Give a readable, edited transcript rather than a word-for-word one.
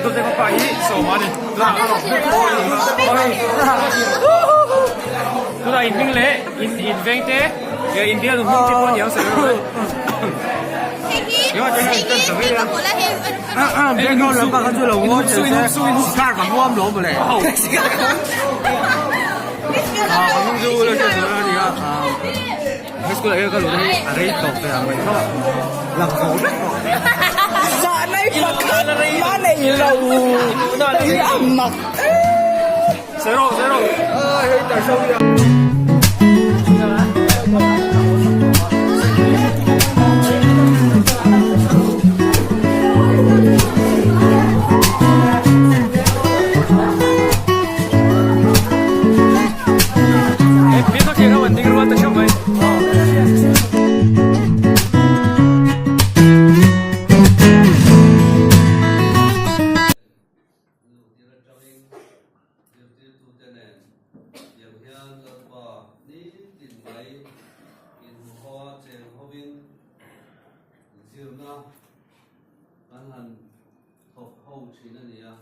都这个把一手嘛的，都在引领嘞，引领的，也引领了红这波样式了。因为这个真特别的。别搞了，把它做了，我这是干个我们萝卜嘞。không du lên trên nữa thì hết school ấy có lối đấy ở đây tổ về mình có làm khổ rất rồi Dạ này Phật má này lầu cái âm mặc sẽ rồi ơi tại sao vậy Diều na, anh hành học hậu chỉ là gì à?